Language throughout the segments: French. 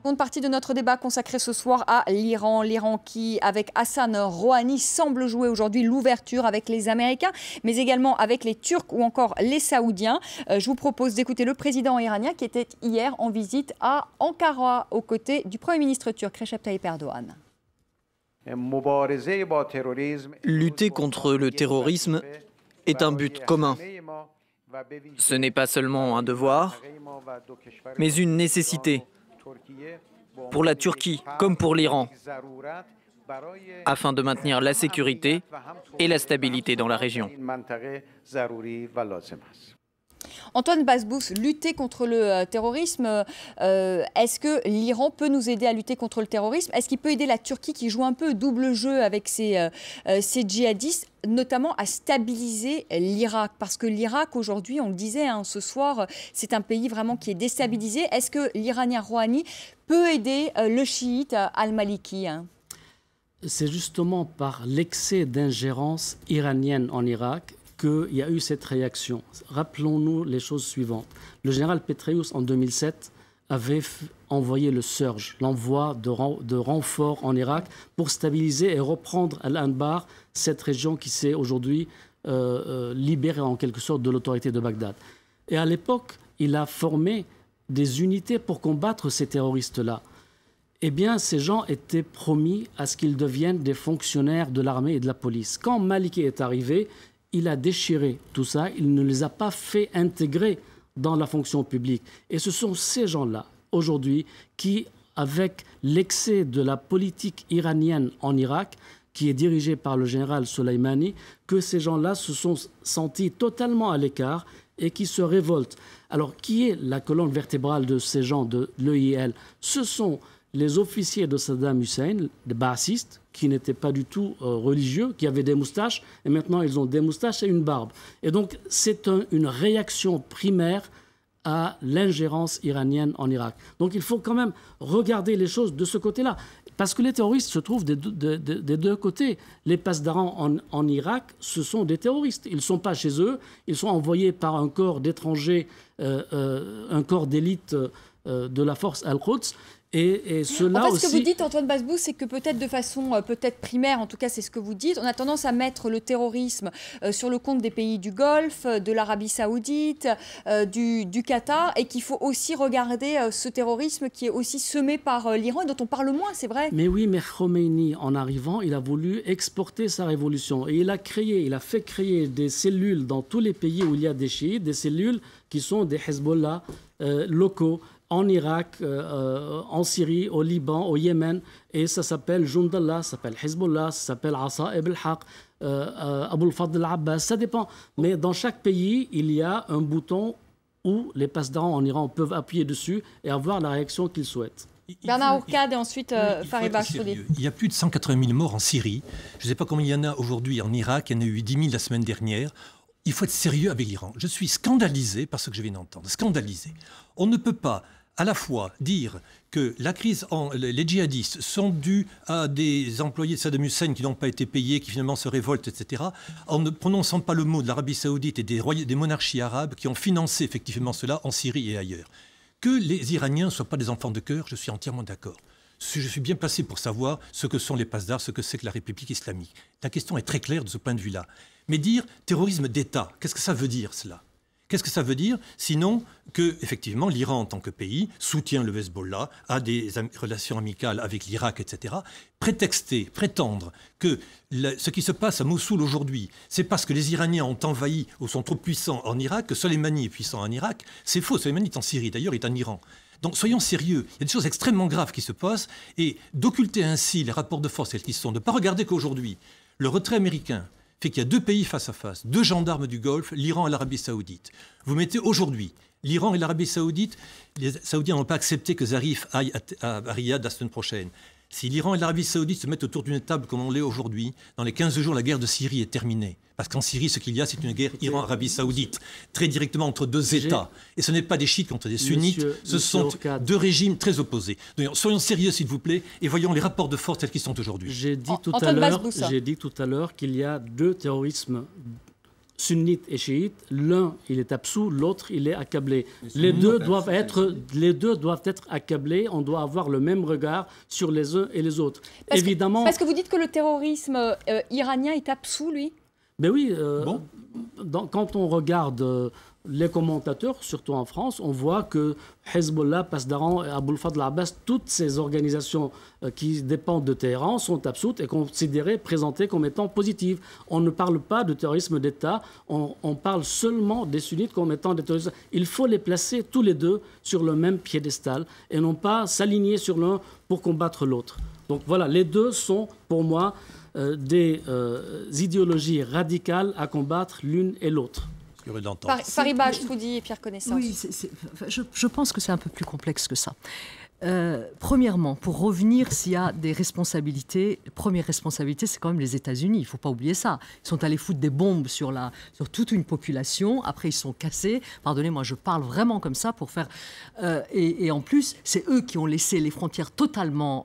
Seconde partie de notre débat consacrée ce soir à l'Iran. L'Iran qui, avec Hassan Rouhani, semble jouer aujourd'hui l'ouverture avec les Américains, mais également avec les Turcs ou encore les Saoudiens. Je vous propose d'écouter le président iranien qui était hier en visite à Ankara aux côtés du Premier ministre turc Recep Tayyip Erdogan. Lutter contre le terrorisme est un but commun. Ce n'est pas seulement un devoir, mais une nécessité pour la Turquie comme pour l'Iran, afin de maintenir la sécurité et la stabilité dans la région. Antoine Basbous, lutter contre le terrorisme, est-ce que l'Iran peut nous aider à lutter contre le terrorisme? Est-ce qu'il peut aider la Turquie qui joue un peu double jeu avec ses djihadistes, notamment à stabiliser l'Irak? Parce que l'Irak aujourd'hui, on le disait ce soir, c'est un pays vraiment qui est déstabilisé. Est-ce que l'Iranien Rouhani peut aider le chiite al-Maliki? C'est justement par l'excès d'ingérence iranienne en Irak qu'il y a eu cette réaction. Rappelons-nous les choses suivantes. Le général Petraeus, en 2007, avait envoyé le surge, l'envoi de renforts en Irak pour stabiliser et reprendre à l'Anbar cette région qui s'est aujourd'hui libérée en quelque sorte de l'autorité de Bagdad. Et à l'époque, il a formé des unités pour combattre ces terroristes-là. Eh bien, ces gens étaient promis à ce qu'ils deviennent des fonctionnaires de l'armée et de la police. Quand Maliki est arrivé, il a déchiré tout ça, il ne les a pas fait intégrer dans la fonction publique. Et ce sont ces gens-là, aujourd'hui, qui, avec l'excès de la politique iranienne en Irak, qui est dirigée par le général Soleimani, que ces gens-là se sont sentis totalement à l'écart et qui se révoltent. Alors, qui est la colonne vertébrale de ces gens de l'EIL? Ce sont les officiers de Saddam Hussein, les baassistes, qui n'étaient pas du tout religieux, qui avaient des moustaches, et maintenant ils ont des moustaches et une barbe. Et donc c'est une réaction primaire à l'ingérence iranienne en Irak. Donc il faut quand même regarder les choses de ce côté-là, parce que les terroristes se trouvent des deux côtés. Les pasdarans en Irak, ce sont des terroristes. Ils ne sont pas chez eux, ils sont envoyés par un corps d'étrangers, un corps d'élite de la force Al-Quds. Et cela en fait, aussi... ce que vous dites, Antoine Basbous, c'est que peut-être de façon peut-être primaire, en tout cas c'est ce que vous dites, on a tendance à mettre le terrorisme sur le compte des pays du Golfe, de l'Arabie Saoudite, du Qatar, et qu'il faut aussi regarder ce terrorisme qui est aussi semé par l'Iran et dont on parle moins, c'est vrai. Mais oui, mais Khomeini, en arrivant, il a voulu exporter sa révolution. Et il a fait créer des cellules dans tous les pays où il y a des chiites, des cellules qui sont des Hezbollah locaux, en Irak, en Syrie, au Liban, au Yémen, et ça s'appelle Jundallah, ça s'appelle Hezbollah, ça s'appelle Asa'ib al-Haq, Abu al-Fadl al-Abbas, ça dépend. Mais dans chaque pays, il y a un bouton où les pasdarans en Iran peuvent appuyer dessus et avoir la réaction qu'ils souhaitent. Bernard Ourcade et ensuite Fariba Choudi. Il y a plus de 180 000 morts en Syrie. Je ne sais pas combien il y en a aujourd'hui en Irak. Il y en a eu 10 000 la semaine dernière. Il faut être sérieux avec l'Iran. Je suis scandalisé par ce que je viens d'entendre. Scandalisé. On ne peut pas à la fois dire que la crise, les djihadistes sont dus à des employés de Saddam Hussein qui n'ont pas été payés, qui finalement se révoltent, etc., en ne prononçant pas le mot de l'Arabie Saoudite et des monarchies arabes qui ont financé effectivement cela en Syrie et ailleurs. Que les Iraniens ne soient pas des enfants de cœur, je suis entièrement d'accord. Je suis bien placé pour savoir ce que sont les pasdars, ce que c'est que la République islamique. La question est très claire de ce point de vue-là. Mais dire terrorisme d'État, qu'est-ce que ça veut dire cela ? Qu'est-ce que ça veut dire? Sinon que, effectivement, l'Iran en tant que pays soutient le Hezbollah, a des relations amicales avec l'Irak, etc. Prétendre que ce qui se passe à Mossoul aujourd'hui, c'est parce que les Iraniens ont envahi ou sont trop puissants en Irak, que Soleimani est puissant en Irak, c'est faux. Soleimani est en Syrie, d'ailleurs, il est en Iran. Donc soyons sérieux, il y a des choses extrêmement graves qui se passent, et d'occulter ainsi les rapports de force tels qu'ils sont, de ne pas regarder qu'aujourd'hui, le retrait américain fait qu'il y a deux pays face à face, deux gendarmes du Golfe, l'Iran et l'Arabie Saoudite. Vous mettez aujourd'hui l'Iran et l'Arabie Saoudite, les Saoudiens n'ont pas accepté que Zarif aille à Riyad la semaine prochaine. Si l'Iran et l'Arabie Saoudite se mettent autour d'une table comme on l'est aujourd'hui, dans les 15 jours, la guerre de Syrie est terminée. Parce qu'en Syrie, ce qu'il y a, c'est une guerre Iran-Arabie Saoudite, très directement entre deux États. Et ce n'est pas des chiites contre des sunnites, ce sont deux régimes très opposés. Donc, soyons sérieux, s'il vous plaît, et voyons les rapports de force tels qu'ils sont aujourd'hui. J'ai dit tout à l'heure qu'il y a deux terrorismes sunnites et chiites, l'un il est absous, l'autre il est accablé. Les deux doivent être accablés, on doit avoir le même regard sur les uns et les autres. Évidemment. Parce que vous dites que le terrorisme iranien est absous, lui? Ben oui, quand on regarde les commentateurs, surtout en France, on voit que Hezbollah, Pasdaran, Aboul Fadl Abbas, toutes ces organisations qui dépendent de Téhéran sont absoutes et considérées, présentées comme étant positives. On ne parle pas de terrorisme d'État, on parle seulement des sunnites comme étant des terroristes. Il faut les placer tous les deux sur le même piédestal et non pas s'aligner sur l'un pour combattre l'autre. Donc voilà, les deux sont pour moi des idéologies radicales à combattre l'une et l'autre. Fariba Chtoudi et Pierre Connaissance. Oui, je pense que c'est un peu plus complexe que ça. Premièrement, pour revenir s'il y a des responsabilités, première responsabilité, c'est quand même les États-Unis. Il ne faut pas oublier ça. Ils sont allés foutre des bombes sur toute une population. Après, ils sont cassés. Pardonnez-moi, je parle vraiment comme ça pour faire... et en plus, c'est eux qui ont laissé les frontières totalement...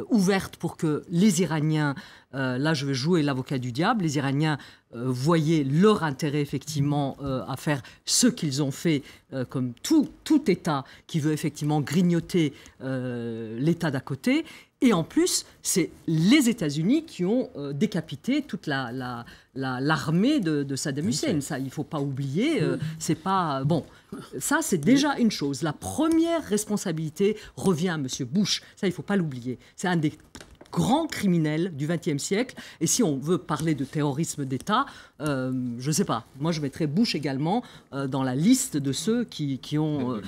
ouverte pour que les Iraniens, là je vais jouer l'avocat du diable, les Iraniens voyaient leur intérêt effectivement à faire ce qu'ils ont fait comme tout État qui veut effectivement grignoter l'État d'à côté. Et en plus, c'est les États-Unis qui ont décapité toute l'armée de Saddam Hussein. Ça, il ne faut pas oublier. C'est pas bon. Ça, c'est déjà une chose. La première responsabilité revient à M. Bush. Ça, il ne faut pas l'oublier. C'est un des grands criminels du XXe siècle. Et si on veut parler de terrorisme d'État, je ne sais pas. Moi, je mettrais Bush également dans la liste de ceux qui ont...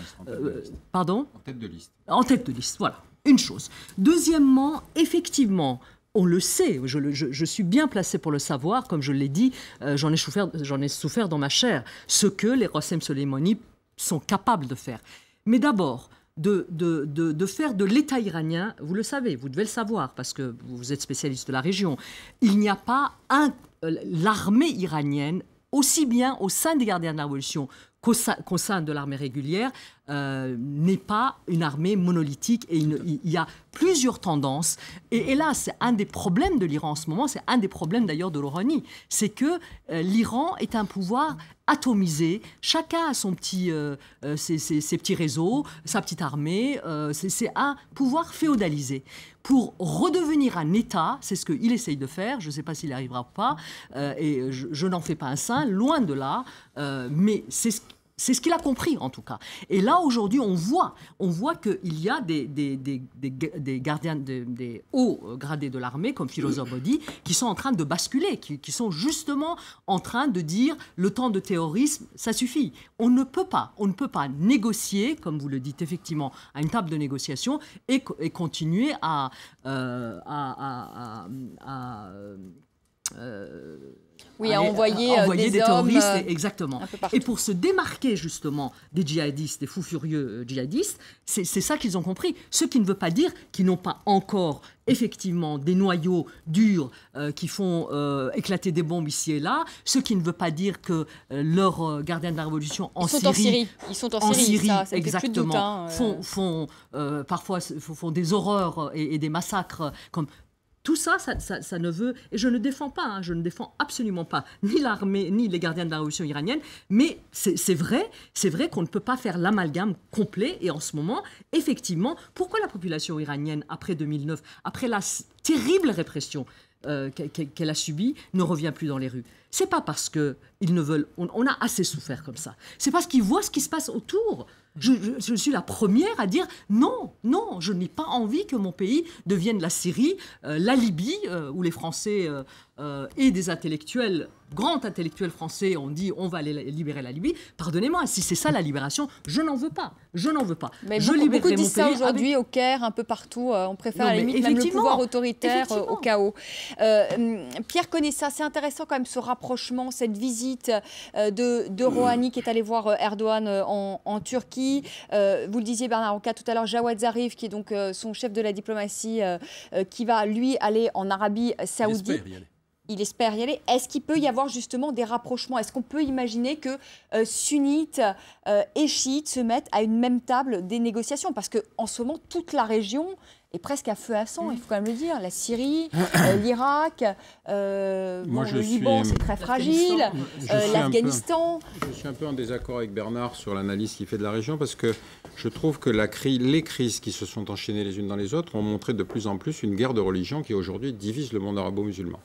pardon ? En tête de liste. En tête de liste, voilà. Une chose. Deuxièmement, effectivement, on le sait, je suis bien placé pour le savoir, comme je l'ai dit, j'en ai souffert dans ma chair, ce que les Qassem Soleimani sont capables de faire. Mais d'abord, de faire de l'État iranien, vous le savez, vous devez le savoir, parce que vous êtes spécialiste de la région, il n'y a pas l'armée iranienne, aussi bien au sein des gardiens de la Révolution qu'au sein de l'armée régulière, n'est pas une armée monolithique et il y a plusieurs tendances. Et là, c'est un des problèmes de l'Iran en ce moment, c'est un des problèmes d'ailleurs de Rouhani, c'est que l'Iran est un pouvoir atomisé, chacun a ses petits réseaux, sa petite armée, c'est un pouvoir féodalisé. Pour redevenir un État, c'est ce qu'il essaye de faire, je ne sais pas s'il y arrivera ou pas, et je n'en fais pas un saint, loin de là, mais c'est ce qu'il a compris, en tout cas. Et là, aujourd'hui, on voit qu'il y a des gardiens, des hauts gradés de l'armée, comme Firoz Abadi, qui sont en train de basculer, qui sont justement en train de dire le temps de terrorisme, ça suffit. On ne peut pas négocier, comme vous le dites effectivement, à une table de négociation et continuer à envoyer des terroristes, exactement. Et pour se démarquer justement des djihadistes, des fous furieux djihadistes, c'est ça qu'ils ont compris. Ce qui ne veut pas dire qu'ils n'ont pas encore effectivement des noyaux durs qui font éclater des bombes ici et là. Ce qui ne veut pas dire que leurs gardiens de la Révolution Ils sont en Syrie, ça exactement, fait plus de font parfois des horreurs et des massacres comme... Tout ça, ça ne veut... Et je ne défends pas, je ne défends absolument pas ni l'armée, ni les gardiens de la révolution iranienne, mais c'est vrai qu'on ne peut pas faire l'amalgame complet. Et en ce moment, effectivement, pourquoi la population iranienne, après 2009, après la terrible répression qu'elle a subie, ne revient plus dans les rues? C'est pas parce qu'ils ne veulent... On a assez souffert comme ça. C'est parce qu'ils voient ce qui se passe autour. Je suis la première à dire non, je n'ai pas envie que mon pays devienne la Syrie, la Libye, où les Français et des intellectuels, grands intellectuels français ont dit on va aller libérer la Libye. Pardonnez-moi, si c'est ça la libération, je n'en veux pas. Mais beaucoup disent ça aujourd'hui au Caire, un peu partout. On préfère à la limite même le pouvoir autoritaire au chaos. Pierre Connaissant, c'est intéressant quand même ce rapprochement, cette visite de Rouhani qui est allé voir Erdogan en Turquie. Vous le disiez Bernard Roca tout à l'heure, Jawad Zarif qui est donc son chef de la diplomatie qui va lui aller en Arabie Saoudite. Il espère y aller. Est-ce qu'il peut y avoir justement des rapprochements? Est-ce qu'on peut imaginer que sunnites et chiites se mettent à une même table des négociations? Parce qu'en ce moment, toute la région est presque à feu à sang, il faut quand même le dire. La Syrie, l'Irak, le Liban, c'est très fragile, l'Afghanistan. Je suis un peu en désaccord avec Bernard sur l'analyse qu'il fait de la région, parce que je trouve que les crises qui se sont enchaînées les unes dans les autres ont montré de plus en plus une guerre de religion qui aujourd'hui divise le monde arabo-musulman.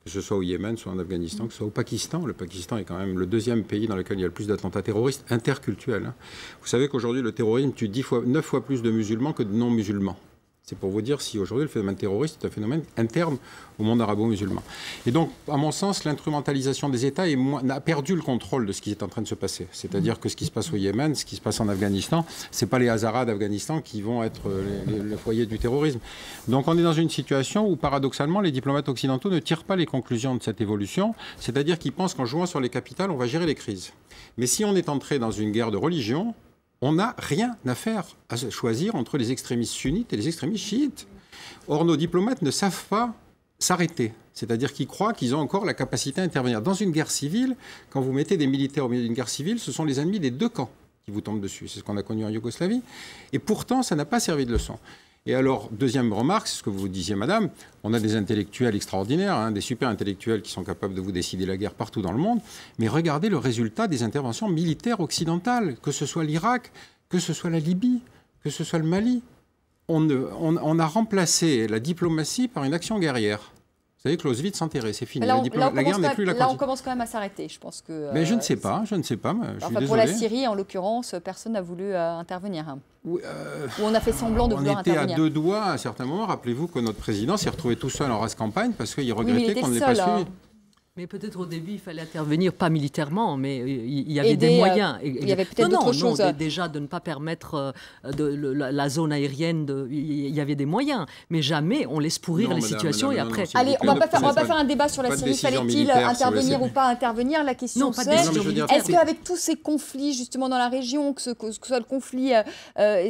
Que ce soit au Yémen, soit en Afghanistan, que ce soit au Pakistan. Le Pakistan est quand même le deuxième pays dans lequel il y a le plus d'attentats terroristes interculturels. Vous savez qu'aujourd'hui, le terrorisme tue 9 fois plus de musulmans que de non-musulmans. C'est pour vous dire si aujourd'hui le phénomène terroriste est un phénomène interne au monde arabo-musulman. Et donc, à mon sens, l'instrumentalisation des États a perdu le contrôle de ce qui est en train de se passer. C'est-à-dire que ce qui se passe au Yémen, ce qui se passe en Afghanistan, ce n'est pas les Hazaras d'Afghanistan qui vont être le foyer du terrorisme. Donc on est dans une situation où, paradoxalement, les diplomates occidentaux ne tirent pas les conclusions de cette évolution, c'est-à-dire qu'ils pensent qu'en jouant sur les capitales, on va gérer les crises. Mais si on est entré dans une guerre de religion, on n'a rien à faire à choisir entre les extrémistes sunnites et les extrémistes chiites. Or, nos diplomates ne savent pas s'arrêter. C'est-à-dire qu'ils croient qu'ils ont encore la capacité à intervenir. Dans une guerre civile, quand vous mettez des militaires au milieu d'une guerre civile, ce sont les ennemis des deux camps qui vous tombent dessus. C'est ce qu'on a connu en Yougoslavie. Et pourtant, ça n'a pas servi de leçon. Et alors, deuxième remarque, c'est ce que vous disiez, madame, on a des intellectuels extraordinaires, des super intellectuels qui sont capables de vous décider la guerre partout dans le monde, mais regardez le résultat des interventions militaires occidentales, que ce soit l'Irak, que ce soit la Libye, que ce soit le Mali. On a remplacé la diplomatie par une action guerrière. Vous savez, Clausewitz s'enterrait, c'est fini. La guerre n'est plus la Là, on commence quand même à s'arrêter, je pense que... Mais je ne sais pas. Je suis désolé. Pour la Syrie, en l'occurrence, personne n'a voulu intervenir. Ou on a fait semblant de vouloir intervenir. On était à deux doigts à un certain moment. Rappelez-vous que notre président s'est retrouvé tout seul en race campagne parce qu'il regrettait qu'on ne l'ait pas suivi. Mais peut-être au début, il fallait intervenir, pas militairement, mais il y avait des moyens. Il y avait peut-être d'autres choses. Déjà, de ne pas permettre la zone aérienne, il y avait des moyens. Mais jamais on laisse pourrir les situations et après... Allez, on ne va pas faire un débat sur la Syrie. Fallait-il intervenir ou pas intervenir? La question c'est, est-ce qu'avec tous ces conflits justement dans la région, que ce soit le conflit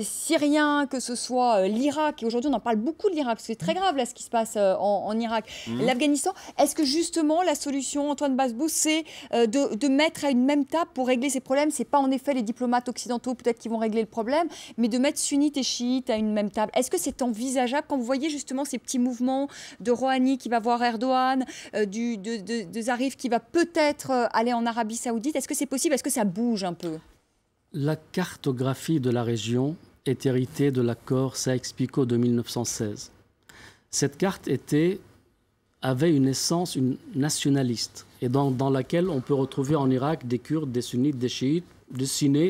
syrien, que ce soit l'Irak, et aujourd'hui on en parle beaucoup de l'Irak, parce que c'est très grave là ce qui se passe en Irak, l'Afghanistan, est-ce que justement la solution, Antoine Basbous, c'est de mettre à une même table pour régler ces problèmes? C'est pas en effet les diplomates occidentaux peut-être qui vont régler le problème, mais de mettre sunnites et chiites à une même table. Est-ce que c'est envisageable quand vous voyez justement ces petits mouvements de Rouhani qui va voir Erdogan, de Zarif qui va peut-être aller en Arabie Saoudite? Est-ce que c'est possible? Est-ce que ça bouge un peu? La cartographie de la région est héritée de l'accord Sykes-Picot de 1916. Cette carte avait une essence nationaliste, et dans laquelle on peut retrouver en Irak des Kurdes, des sunnites, des chiites,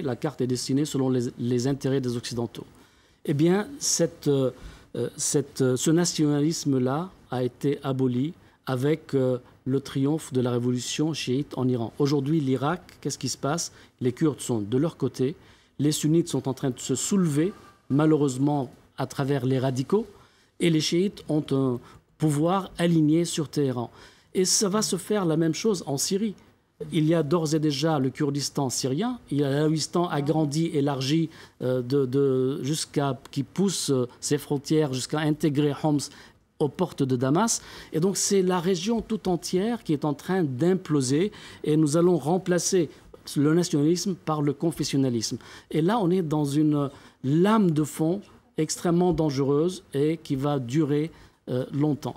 la carte est dessinée selon les intérêts des Occidentaux. Eh bien, ce nationalisme-là a été aboli avec le triomphe de la révolution chiite en Iran. Aujourd'hui, l'Irak, qu'est-ce qui se passe? Les Kurdes sont de leur côté, les sunnites sont en train de se soulever, malheureusement à travers les radicaux, et les chiites ont un pouvoir aligné sur Téhéran. Et ça va se faire la même chose en Syrie. Il y a d'ores et déjà le Kurdistan syrien, il y a l'Alaouistan agrandi, élargi, qui pousse ses frontières jusqu'à intégrer Homs aux portes de Damas. Et donc c'est la région tout entière qui est en train d'imploser, et nous allons remplacer le nationalisme par le confessionnalisme. Et là, on est dans une lame de fond extrêmement dangereuse et qui va durer longtemps.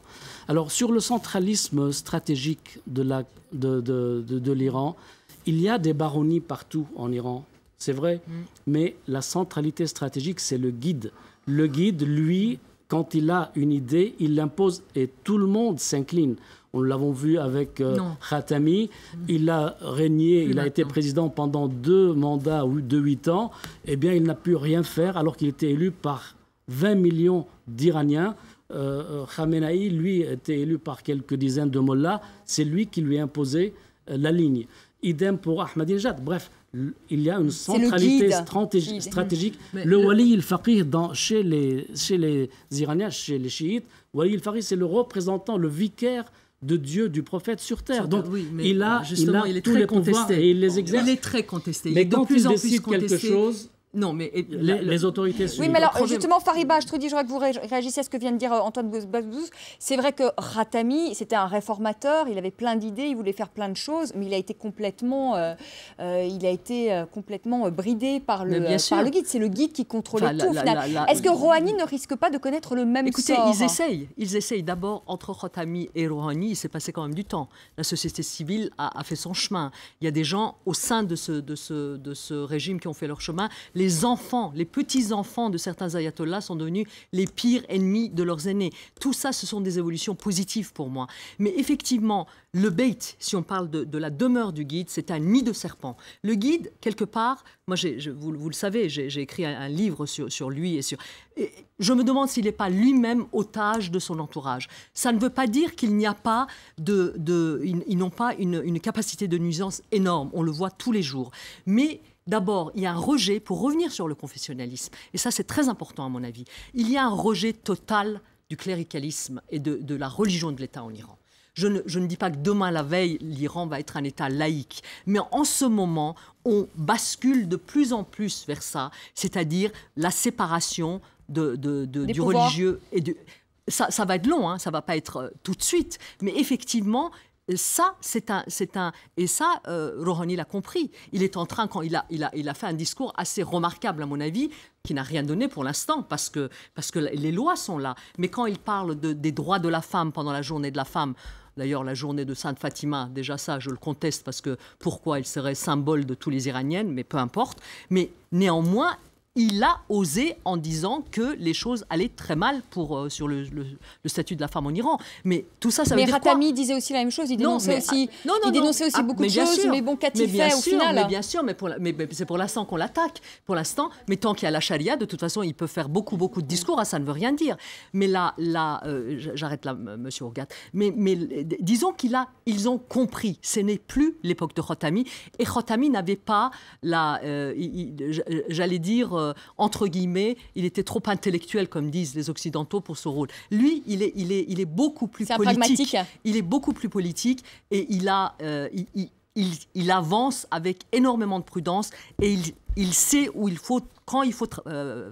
Alors, sur le centralisme stratégique de l'Iran, il y a des baronnies partout en Iran, c'est vrai, mais la centralité stratégique, c'est le guide. Le guide, lui, quand il a une idée, il l'impose et tout le monde s'incline. Nous l'avons vu avec Khatami, il a régné, il a été président pendant 2 mandats de 8 ans, eh bien il n'a pu rien faire alors qu'il était élu par 20 millions d'Iraniens. Khamenei, lui, était élu par quelques dizaines de mollahs. C'est lui qui lui a imposé la ligne. Idem pour Ahmadinejad. Bref, il y a une centralité stratégique. Le wali al-faqih chez les Iraniens, chez les chiites, wali al-faqih, c'est le représentant, le vicaire de Dieu, du prophète sur terre. Donc, il a tous les pouvoirs et il les exerce. Il est très contesté. Mais quand il décide quelque chose, Non, mais les autorités suivent. Oui, mais alors justement, Fariba Achoudi, je voudrais que vous réagissiez à ce que vient de dire Antoine Bazbouz. C'est vrai que Khatami, c'était un réformateur, il avait plein d'idées, il voulait faire plein de choses, mais il a été complètement, bridé par le guide. C'est le guide qui contrôlait tout au final. Est-ce que Rouhani ne risque pas de connaître le même sort? Ils essayent. D'abord, entre Khatami et Rouhani, il s'est passé quand même du temps. La société civile a fait son chemin. Il y a des gens au sein de ce régime qui ont fait leur chemin. Les enfants, les petits-enfants de certains ayatollahs sont devenus les pires ennemis de leurs aînés. Tout ça, ce sont des évolutions positives pour moi. Mais effectivement, le beit, si on parle de la demeure du guide, c'est un nid de serpent. Le guide, quelque part, moi, vous le savez, j'ai écrit un livre sur lui. Je me demande s'il n'est pas lui-même otage de son entourage. Ça ne veut pas dire qu'il n'y a pas ils n'ont pas une capacité de nuisance énorme. On le voit tous les jours. Mais d'abord, il y a un rejet, pour revenir sur le confessionnalisme, et ça c'est très important à mon avis, il y a un rejet total du cléricalisme et de la religion de l'État en Iran. Je ne dis pas que demain, la veille, l'Iran va être un État laïque, mais en ce moment, on bascule de plus en plus vers ça, c'est-à-dire la séparation du religieux et du... Ça va être long, hein, ça ne va pas être tout de suite, mais effectivement... Ça, et ça, Rouhani l'a compris. Il est en train, quand il a fait un discours assez remarquable, à mon avis, qui n'a rien donné pour l'instant, parce que les lois sont là. Mais quand il parle des droits de la femme pendant la journée de la femme, d'ailleurs la journée de Sainte Fatima, déjà ça, je le conteste, parce que pourquoi elle serait symbole de tous les Iraniennes, mais peu importe. Mais néanmoins, il a osé en disant que les choses allaient très mal sur le statut de la femme en Iran. Mais tout ça, ça veut dire quoi ? Mais Khatami disait aussi la même chose. Il dénonçait aussi beaucoup de choses. Mais bon, qu'a-t-il fait au final ? Mais bien sûr, mais c'est pour l'instant qu'on l'attaque. Pour l'instant, mais tant qu'il y a la charia, de toute façon, il peut faire beaucoup de discours. Ça ne veut rien dire. Mais là, j'arrête là, Monsieur Hourgate. Mais disons ils ont compris. Ce n'est plus l'époque de Khatami. Et Khatami n'avait pas j'allais dire, entre guillemets, il était trop intellectuel, comme disent les Occidentaux, pour ce rôle. Lui, il est beaucoup plus politique. Il est beaucoup plus politique et il avance avec énormément de prudence et il sait quand il faut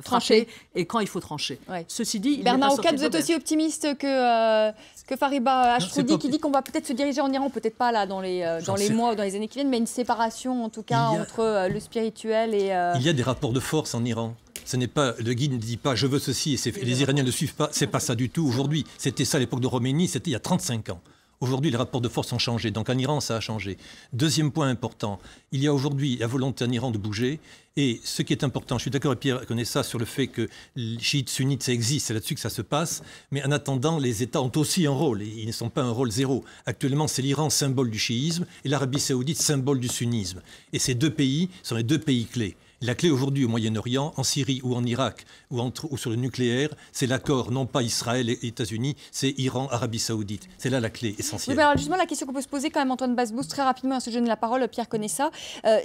frapper et quand il faut trancher. Ouais. Ceci dit, Bernard Hourgate, vous êtes aussi optimiste que Fariba Achoudi, qui dit qu'on va peut-être se diriger en Iran, peut-être pas là dans les mois ou dans les années qui viennent, mais une séparation en tout cas entre le spirituel et... Il y a des rapports de force en Iran. Ce n'est pas, le guide ne dit pas je veux ceci et les Iraniens ne suivent pas. C'est pas ça du tout aujourd'hui. C'était ça à l'époque de Khomeini, c'était il y a 35 ans. Aujourd'hui, les rapports de force ont changé. Donc en Iran, ça a changé. Deuxième point important, il y a aujourd'hui la volonté en Iran de bouger. Et ce qui est important, je suis d'accord avec Pierre Conessa sur le fait que les chiites, sunnites, ça existe, c'est là-dessus que ça se passe. Mais en attendant, les États ont aussi un rôle. Et ils ne sont pas un rôle zéro. Actuellement, c'est l'Iran, symbole du chiisme, et l'Arabie saoudite, symbole du sunnisme. Et ces deux pays sont les deux pays clés. La clé aujourd'hui au Moyen-Orient, en Syrie ou en Irak, ou sur le nucléaire, c'est l'accord, non pas Israël et États-Unis, c'est Iran, Arabie Saoudite. C'est là la clé essentielle. Oui, alors justement, la question qu'on peut se poser quand même, Antoine Bazbouz, très rapidement, à ce que je donne la parole, Pierre Conessa,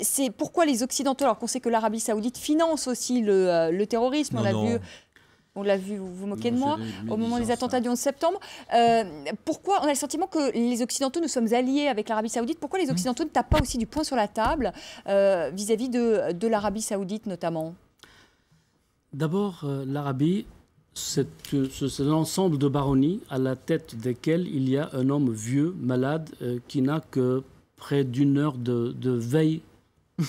c'est pourquoi les Occidentaux, alors qu'on sait que l'Arabie Saoudite finance aussi le terrorisme, on l'a vu, vous vous moquez de moi, au moment des attentats du 11 septembre. Pourquoi on a le sentiment que les Occidentaux, nous sommes alliés avec l'Arabie Saoudite, pourquoi les Occidentaux ne tapent pas aussi du poing sur la table vis-à-vis de l'Arabie Saoudite notamment ? D'abord, l'Arabie, c'est l'ensemble de baronnies à la tête desquelles il y a un homme vieux, malade, qui n'a que près d'une heure de veille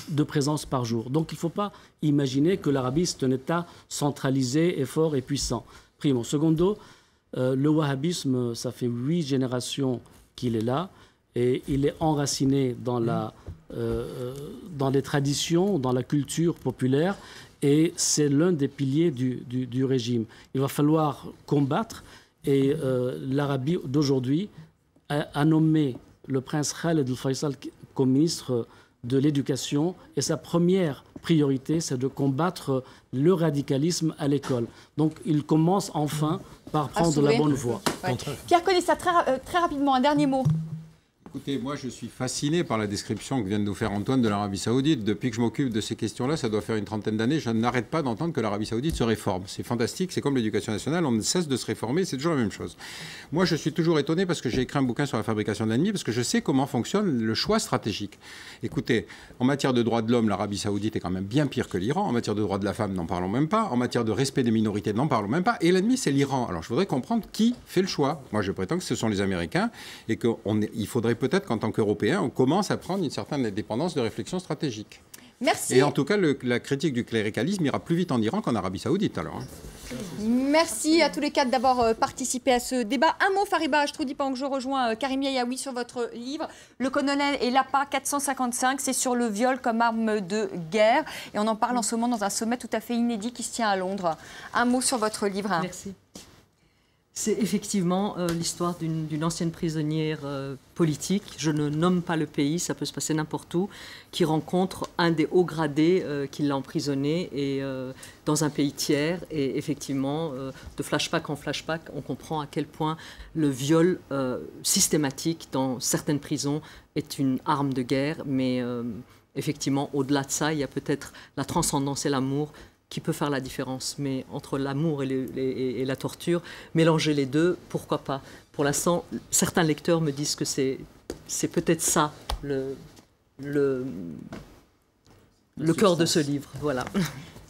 de présence par jour. Donc il ne faut pas imaginer que l'Arabie c'est un État centralisé et fort et puissant. Primo. Secondo, le wahhabisme, ça fait 8 générations qu'il est là et il est enraciné dans les traditions, dans la culture populaire et c'est l'un des piliers du régime. Il va falloir combattre et l'Arabie d'aujourd'hui a nommé le prince Khaled al-Faisal comme ministre de l'éducation et sa première priorité, c'est de combattre le radicalisme à l'école. Donc, il commence enfin par prendre la bonne voie. Ouais. Pierre Conessa, très rapidement, un dernier mot. Écoutez, moi je suis fasciné par la description que vient de nous faire Antoine de l'Arabie Saoudite. Depuis que je m'occupe de ces questions-là, ça doit faire une trentaine d'années, je n'arrête pas d'entendre que l'Arabie Saoudite se réforme. C'est fantastique, c'est comme l'éducation nationale, on ne cesse de se réformer, c'est toujours la même chose. Moi je suis toujours étonné parce que j'ai écrit un bouquin sur la fabrication de l'ennemi, parce que je sais comment fonctionne le choix stratégique. Écoutez, en matière de droits de l'homme, l'Arabie Saoudite est quand même bien pire que l'Iran. En matière de droits de la femme, n'en parlons même pas. En matière de respect des minorités, n'en parlons même pas. Et l'ennemi, c'est l'Iran. Alors je voudrais comprendre qui fait le choix. Moi je prétends que ce sont les Américains et qu'il faudrait peut-être qu'en tant qu'Européens, on commence à prendre une certaine indépendance de réflexion stratégique. Merci. Et en tout cas, la critique du cléricalisme ira plus vite en Iran qu'en Arabie Saoudite, alors. Merci à tous les quatre d'avoir participé à ce débat. Un mot, Fariba Astrou-Dipan, pendant que je rejoins Karim Yayaoui sur votre livre. Le colonel et l'APA 455, c'est sur le viol comme arme de guerre. Et on en parle en ce moment dans un sommet tout à fait inédit qui se tient à Londres. Un mot sur votre livre. Merci. C'est effectivement l'histoire d'une ancienne prisonnière politique, je ne nomme pas le pays, ça peut se passer n'importe où, qui rencontre un des hauts gradés qui l'a emprisonnée dans un pays tiers. Et effectivement, de flashback en flashback, on comprend à quel point le viol systématique dans certaines prisons est une arme de guerre. Mais effectivement, au-delà de ça, il y a peut-être la transcendance et l'amour qui peut faire la différence. Mais entre l'amour et la torture, mélanger les deux, pourquoi pas? Pour l'instant, certains lecteurs me disent que c'est peut-être ça le cœur de ce livre. Voilà.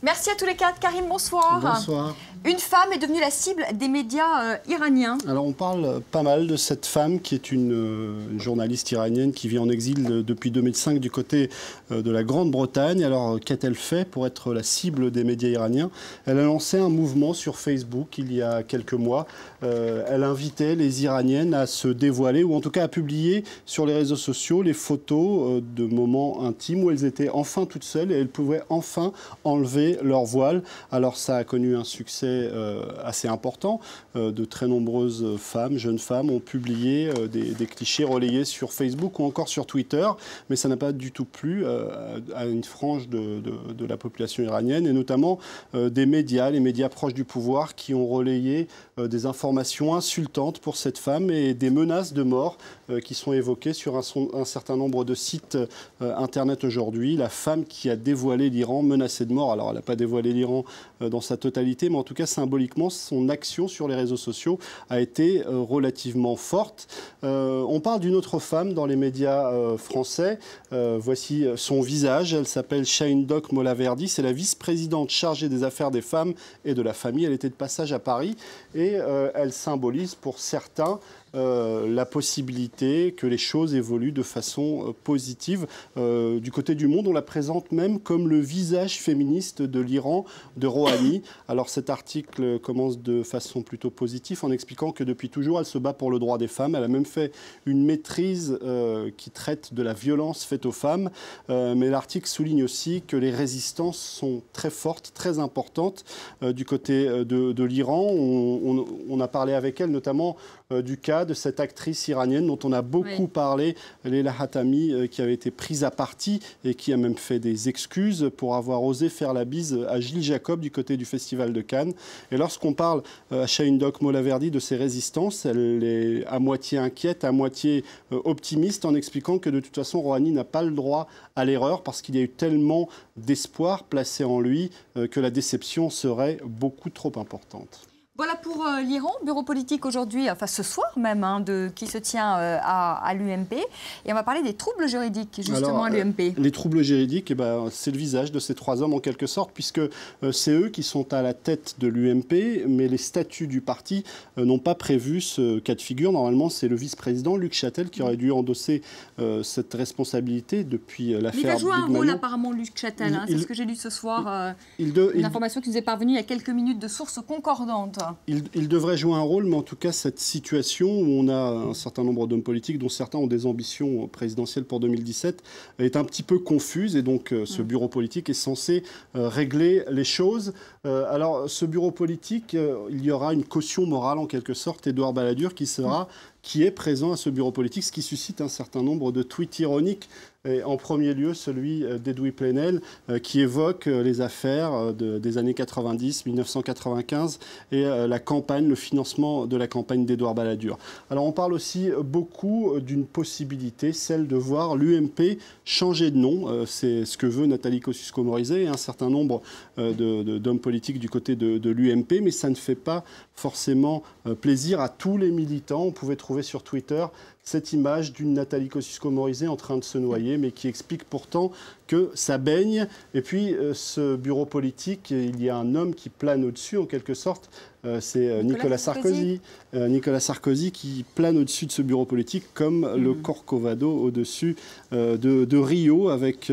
Merci à tous les quatre. Karim, bonsoir. Bonsoir. Une femme est devenue la cible des médias iraniens. Alors on parle pas mal de cette femme qui est une journaliste iranienne qui vit en exil depuis 2005 du côté de la Grande-Bretagne. Alors qu'a-t-elle fait pour être la cible des médias iraniens? Elle a lancé un mouvement sur Facebook il y a quelques mois. Elle invitait les Iraniennes à se dévoiler ou en tout cas à publier sur les réseaux sociaux les photos de moments intimes où elles étaient enfin toutes seules et elles pouvaient enfin enlever leur voile. Alors ça a connu un succès assez important. De très nombreuses femmes, jeunes femmes, ont publié des clichés relayés sur Facebook ou encore sur Twitter, mais ça n'a pas du tout plu à une frange de la population iranienne, et notamment des médias, les médias proches du pouvoir, qui ont relayé des informations insultantes pour cette femme et des menaces de mort qui sont évoquées sur un certain nombre de sites Internet aujourd'hui. La femme qui a dévoilé l'Iran menacée de mort, alors elle n'a pas dévoilé l'Iran dans sa totalité, mais en tout cas symboliquement, son action sur les réseaux sociaux a été relativement forte. On parle d'une autre femme dans les médias français. Voici son visage. Elle s'appelle Shahindoq Molaverdi. C'est la vice-présidente chargée des affaires des femmes et de la famille. Elle était de passage à Paris et elle symbolise pour certains la possibilité que les choses évoluent de façon positive. Du côté du monde, on la présente même comme le visage féministe de l'Iran, de Rouhani. Alors cet article commence de façon plutôt positive en expliquant que depuis toujours, elle se bat pour le droit des femmes. Elle a même fait une maîtrise qui traite de la violence faite aux femmes. Mais l'article souligne aussi que les résistances sont très fortes, très importantes du côté de l'Iran. On a parlé avec elle notamment du cas de cette actrice iranienne dont on a beaucoup parlé, Leila Hatami, qui avait été prise à partie et qui a même fait des excuses pour avoir osé faire la bise à Gilles Jacob du côté du Festival de Cannes. Et lorsqu'on parle à Shahindoq Molaverdi de ses résistances, elle est à moitié inquiète, à moitié optimiste, en expliquant que de toute façon, Rouhani n'a pas le droit à l'erreur parce qu'il y a eu tellement d'espoir placé en lui que la déception serait beaucoup trop importante. Voilà pour l'Iran, bureau politique aujourd'hui, enfin ce soir même, qui se tient à l'UMP. Et on va parler des troubles juridiques, justement, à l'UMP. Les troubles juridiques, c'est le visage de ces trois hommes, en quelque sorte, puisque c'est eux qui sont à la tête de l'UMP, mais les statuts du parti n'ont pas prévu ce cas de figure. Normalement, c'est le vice-président, Luc Châtel, qui aurait dû endosser cette responsabilité depuis l'affaire Big Manon. Il va jouer un rôle, apparemment, Luc Châtel. C'est ce que j'ai lu ce soir. Une information qui nous est parvenue il y a quelques minutes de sources concordantes. Il devrait jouer un rôle, mais en tout cas, cette situation où on a un certain nombre d'hommes politiques, dont certains ont des ambitions présidentielles pour 2017, est un petit peu confuse. Et donc, ce bureau politique est censé régler les choses. Alors, ce bureau politique, il y aura une caution morale, en quelque sorte, Édouard Balladur, qui sera qui est présent à ce bureau politique, ce qui suscite un certain nombre de tweets ironiques. Et en premier lieu, celui d'Edoui Plenel, qui évoque les affaires des années 90, 1995, et la campagne, le financement de la campagne d'Édouard Balladur. Alors on parle aussi beaucoup d'une possibilité, celle de voir l'UMP changer de nom. C'est ce que veut Nathalie Kosciusko-Morizet et un certain nombre d'hommes politiques du côté de l'UMP, mais ça ne fait pas forcément plaisir à tous les militants. On pouvait trouver sur Twitter cette image d'une Nathalie Kosciusko-Morizet en train de se noyer, mais qui explique pourtant que ça baigne. Et puis, ce bureau politique, il y a un homme qui plane au-dessus, en quelque sorte. C'est Nicolas Sarkozy. Nicolas Sarkozy qui plane au-dessus de ce bureau politique, comme le Corcovado au-dessus de Rio, avec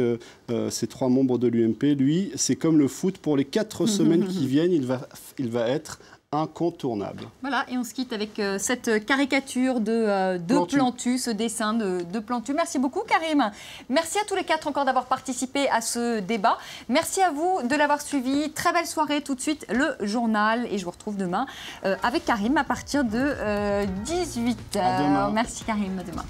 ces 3 membres de l'UMP. Lui, c'est comme le foot. Pour les 4 semaines qui viennent, il va être incontournable. Voilà, et on se quitte avec cette caricature de Plantu, ce dessin de Plantu. Merci beaucoup, Karim. Merci à tous les 4 encore d'avoir participé à ce débat. Merci à vous de l'avoir suivi. Très belle soirée. Tout de suite, le journal. Et je vous retrouve demain avec Karim à partir de 18h. Merci, Karim. À demain.